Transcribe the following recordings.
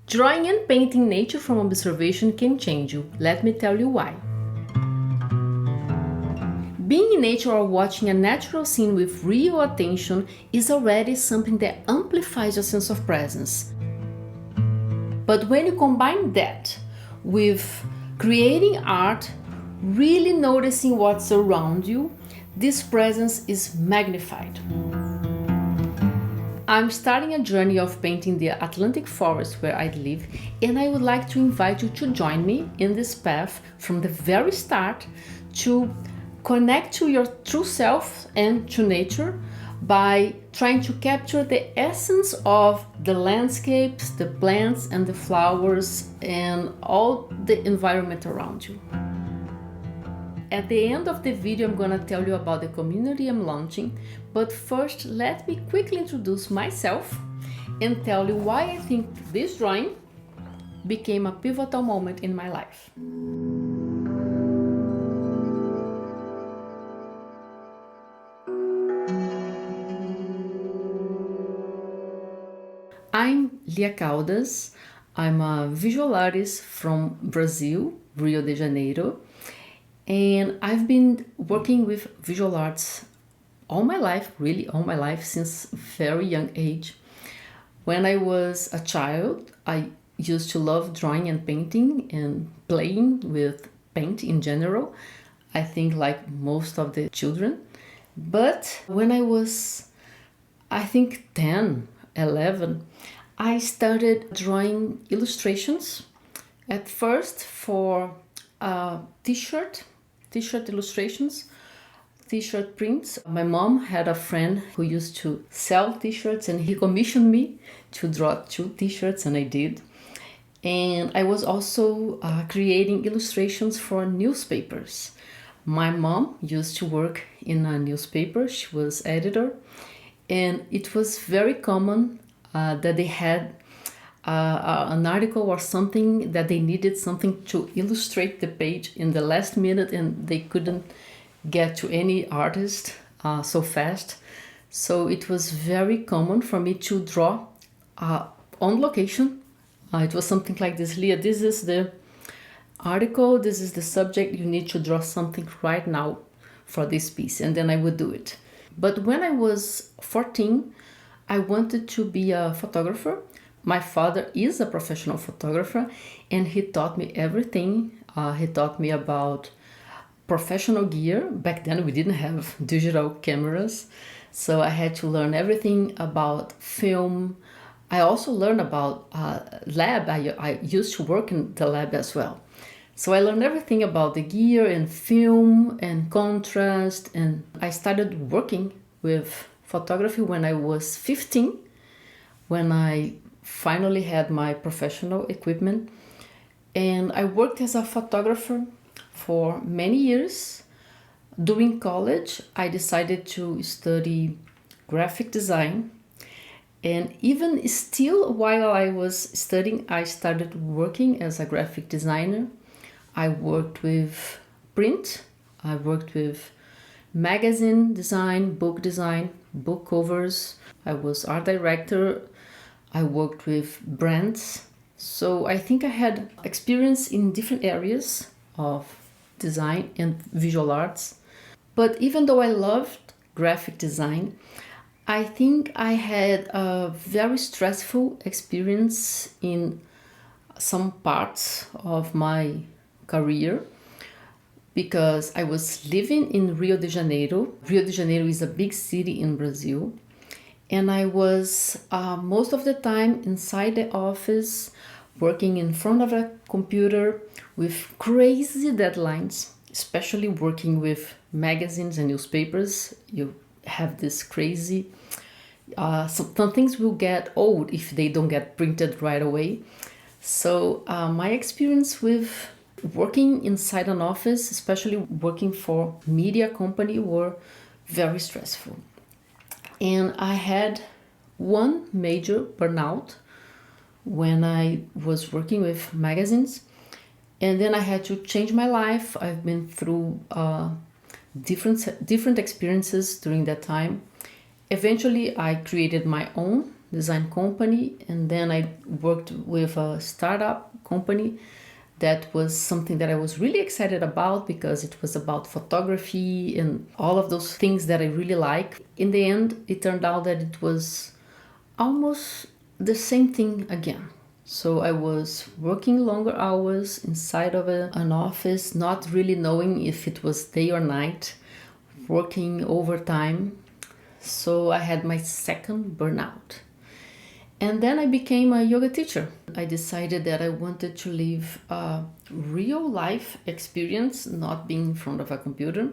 Drawing and painting nature from observation can change you. Let me tell you why. Being in nature or watching a natural scene with real attention is already something that amplifies your sense of presence. But when you combine that with creating art, really noticing what's around you, this presence is magnified. I'm starting a journey of painting the Atlantic forest where I live, and I would like to invite you to join me in this path from the very start to connect to your true self and to nature by trying to capture the essence of the landscapes, the plants and the flowers and all the environment around you. At the end of the video, I'm going to tell you about the community I'm launching, but first let me quickly introduce myself and tell you why I think this drawing became a pivotal moment in my life. I'm Caldas. I'm a visual artist from Brazil, Rio de Janeiro. And I've been working with visual arts all my life, really all my life, since very young age. When I was a child, I used to love drawing and painting and playing with paint in general. I think like most of the children. But when I was, I think 10, 11, I started drawing illustrations at first for t-shirt illustrations, t-shirt prints. My mom had a friend who used to sell t-shirts and he commissioned me to draw 2 t-shirts and I did. And I was also creating illustrations for newspapers. My mom used to work in a newspaper. She was editor, and it was very common that they had an article or something that they needed something to illustrate the page in the last minute and they couldn't get to any artist so fast. So it was very common for me to draw on location. It was something like this: Leah, this is the article, this is the subject, you need to draw something right now for this piece, and then I would do it. But when I was 14, I wanted to be a photographer. My father is a professional photographer and he taught me everything. He taught me about professional gear. Back then we didn't have digital cameras, so I had to learn everything about film. I also learned about lab. I used to work in the lab as well. So I learned everything about the gear and film and contrast, and I started working with photography when I was 15, when I finally had my professional equipment. And I worked as a photographer for many years. During college, I decided to study graphic design. And even still, while I was studying, I started working as a graphic designer. I worked with print, I worked with magazine design, book covers. I was art director. I worked with brands. So I think I had experience in different areas of design and visual arts. But even though I loved graphic design, I think I had a very stressful experience in some parts of my career, because I was living in Rio de Janeiro. Rio de Janeiro is a big city in Brazil. And I was most of the time inside the office, working in front of a computer with crazy deadlines, especially working with magazines and newspapers. You have this crazy, some things will get old if they don't get printed right away. So my experience with working inside an office, especially working for media company, were very stressful. And I had one major burnout when I was working with magazines. And then I had to change my life. I've been through different experiences during that time. Eventually, I created my own design company, and then I worked with a startup company. That was something that I was really excited about because it was about photography and all of those things that I really like. In the end, it turned out that it was almost the same thing again. So I was working longer hours inside of an office, not really knowing if it was day or night, working overtime. So I had my second burnout. And then I became a yoga teacher. I decided that I wanted to live a real life experience, not being in front of a computer.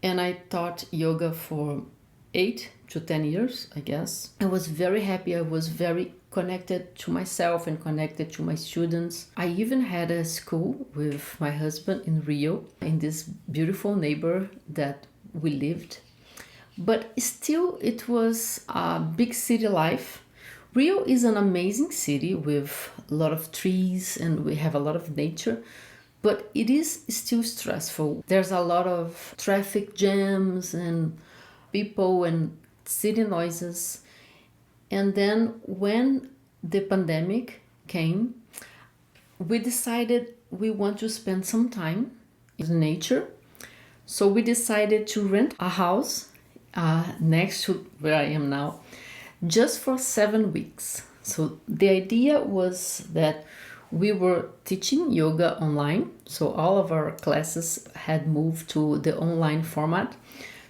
And I taught yoga for 8 to 10 years, I guess. I was very happy. I was very connected to myself and connected to my students. I even had a school with my husband in Rio, in this beautiful neighbor that we lived. But still, it was a big city life. Rio is an amazing city with a lot of trees and we have a lot of nature, but it is still stressful. There's a lot of traffic jams and people and city noises. And then when the pandemic came, we decided we want to spend some time in nature. So we decided to rent a house next to where I am now, just for 7 weeks. So the idea was that we were teaching yoga online. So all of our classes had moved to the online format.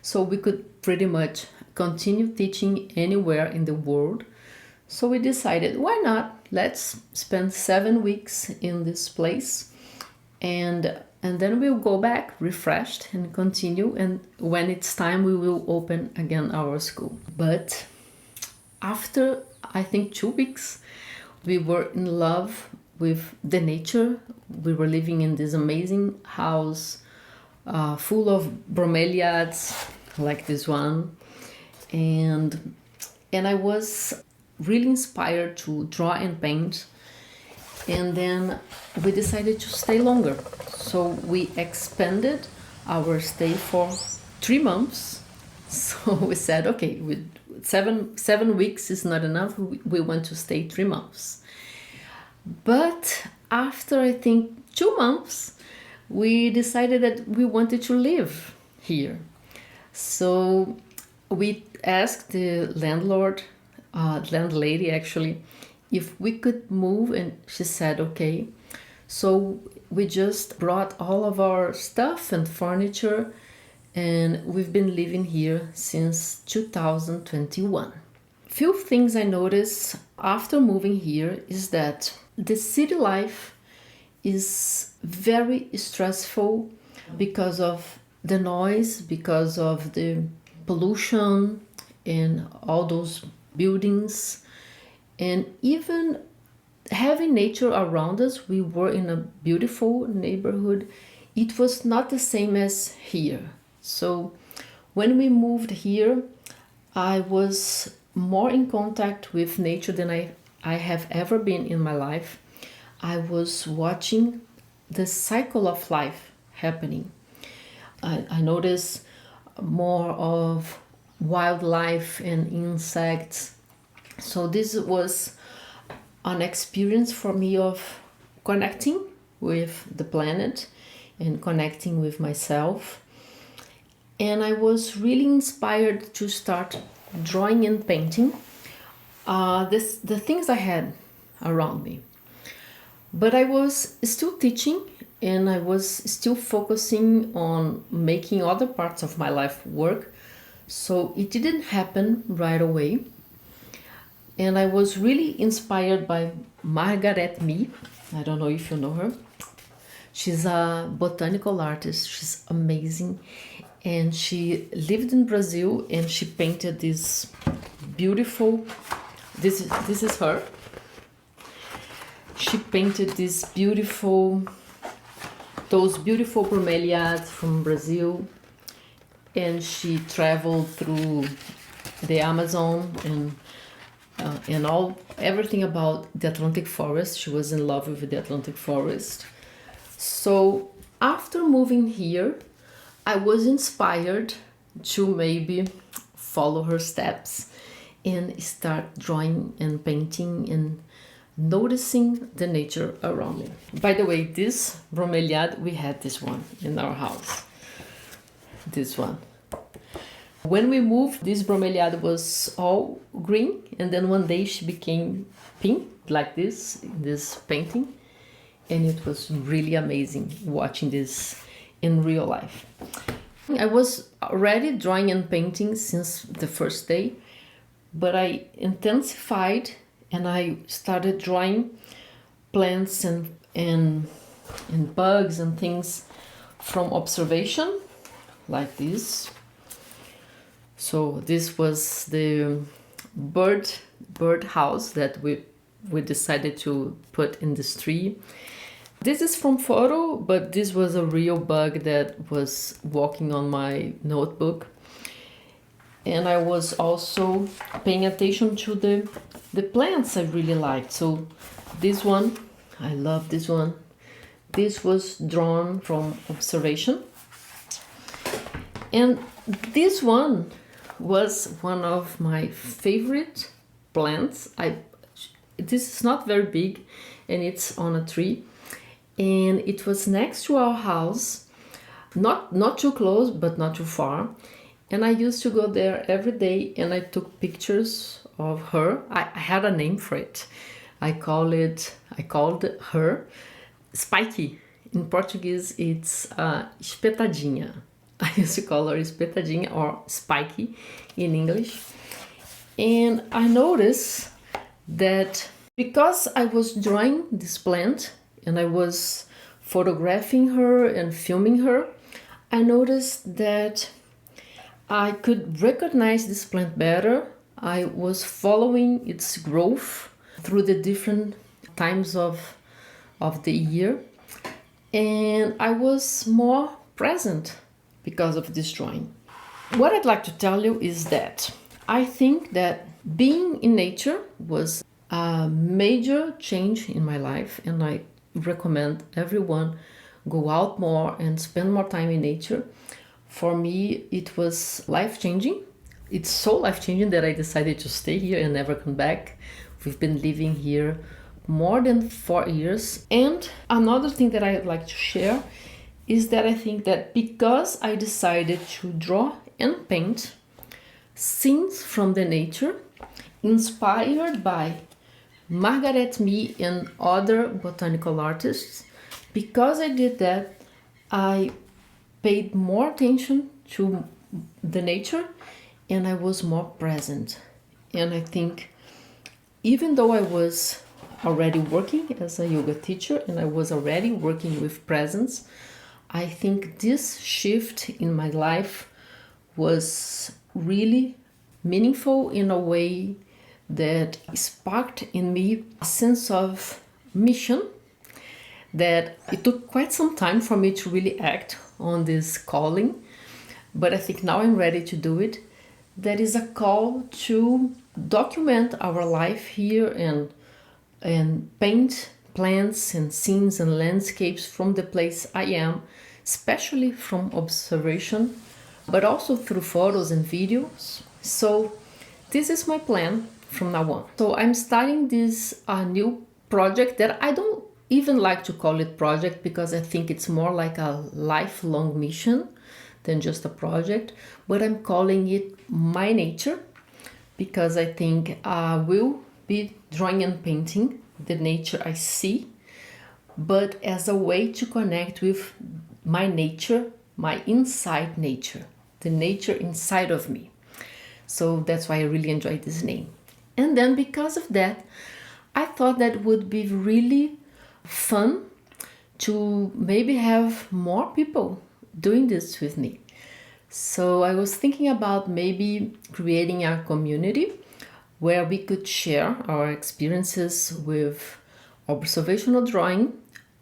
So we could pretty much continue teaching anywhere in the world. So we decided, why not? Let's spend 7 weeks in this place and then we'll go back refreshed and continue. And when it's time, we will open again our school. But after, I think, 2 weeks, we were in love with the nature. We were living in this amazing house full of bromeliads like this one. And I was really inspired to draw and paint. And then we decided to stay longer. So we expanded our stay for 3 months. So we said, okay, with 7 weeks is not enough. We want to stay 3 months. But after, I think, 2 months, we decided that we wanted to live here. So we asked the landlady actually, if we could move, and she said, okay. So we just brought all of our stuff and furniture, and we've been living here since 2021. Few things I noticed after moving here is that the city life is very stressful because of the noise, because of the pollution and all those buildings. And even having nature around us, we were in a beautiful neighborhood. It was not the same as here. So when we moved here, I was more in contact with nature than I have ever been in my life. I was watching the cycle of life happening. I noticed more of wildlife and insects. So this was an experience for me of connecting with the planet and connecting with myself. And I was really inspired to start drawing and painting the things I had around me. But I was still teaching and I was still focusing on making other parts of my life work. So it didn't happen right away. And I was really inspired by Margaret Mee. I don't know if you know her. She's a botanical artist. She's amazing. And she lived in Brazil and she painted this beautiful, this is her. She painted those beautiful bromeliads from Brazil. And she traveled through the Amazon and everything about the Atlantic forest. She was in love with the Atlantic forest. So after moving here, I was inspired to maybe follow her steps and start drawing and painting and noticing the nature around me. By the way, this bromeliad, we had this one in our house. This one. When we moved, this bromeliad was all green, and then one day she became pink, like this, in this painting. And it was really amazing watching this in real life. I was already drawing and painting since the first day, but I intensified and I started drawing plants and bugs and things from observation, like this. So this was the bird house that we decided to put in this tree. This is from photo, but this was a real bug that was walking on my notebook. And I was also paying attention to the plants I really liked. So this one, I love this one. This was drawn from observation. And this one was one of my favorite plants. This is not very big and it's on a tree. And it was next to our house, not too close, but not too far. And I used to go there every day and I took pictures of her. I had a name for it. I called her Spiky. In Portuguese, it's espetadinha. I used to call her espetadinha or Spiky in English. And I noticed that because I was drawing this plant and I was photographing her and filming her, I noticed that I could recognize this plant better. I was following its growth through the different times of the year. And I was more present because of this drawing. What I'd like to tell you is that I think that being in nature was a major change in my life, and I recommend everyone go out more and spend more time in nature. For me, it was life-changing. It's so life-changing that I decided to stay here and never come back. We've been living here more than 4 years. And another thing that I'd like to share is that I think that because I decided to draw and paint scenes from the nature, inspired by Margaret Mee and other botanical artists, because I did that, I paid more attention to the nature and I was more present. And I think even though I was already working as a yoga teacher and I was already working with presence, I think this shift in my life was really meaningful in a way that sparked in me a sense of mission, that it took quite some time for me to really act on this calling, but I think now I'm ready to do it. That is a call to document our life here and paint plants and scenes and landscapes from the place I am, especially from observation, but also through photos and videos. So this is my plan from now on. So I'm starting this new project that I don't even like to call it project, because I think it's more like a lifelong mission than just a project, but I'm calling it My Nature, because I think I will be drawing and painting the nature I see, but as a way to connect with my nature, my inside nature, the nature inside of me. So that's why I really enjoyed this name. And then because of that, I thought that would be really fun to maybe have more people doing this with me. So I was thinking about maybe creating a community where we could share our experiences with observational drawing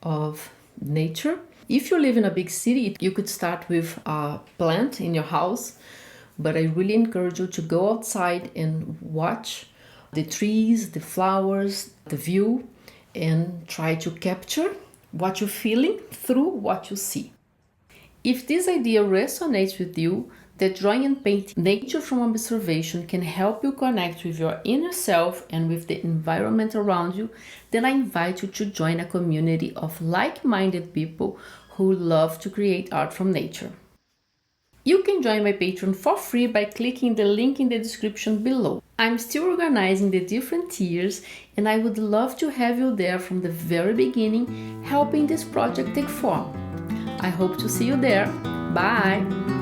of nature. If you live in a big city, you could start with a plant in your house, but I really encourage you to go outside and watch the trees, the flowers, the view, and try to capture what you're feeling through what you see. If this idea resonates with you, that drawing and painting nature from observation can help you connect with your inner self and with the environment around you, then I invite you to join a community of like-minded people who love to create art from nature. You can join my Patreon for free by clicking the link in the description below. I'm still organizing the different tiers and I would love to have you there from the very beginning, helping this project take form. I hope to see you there. Bye!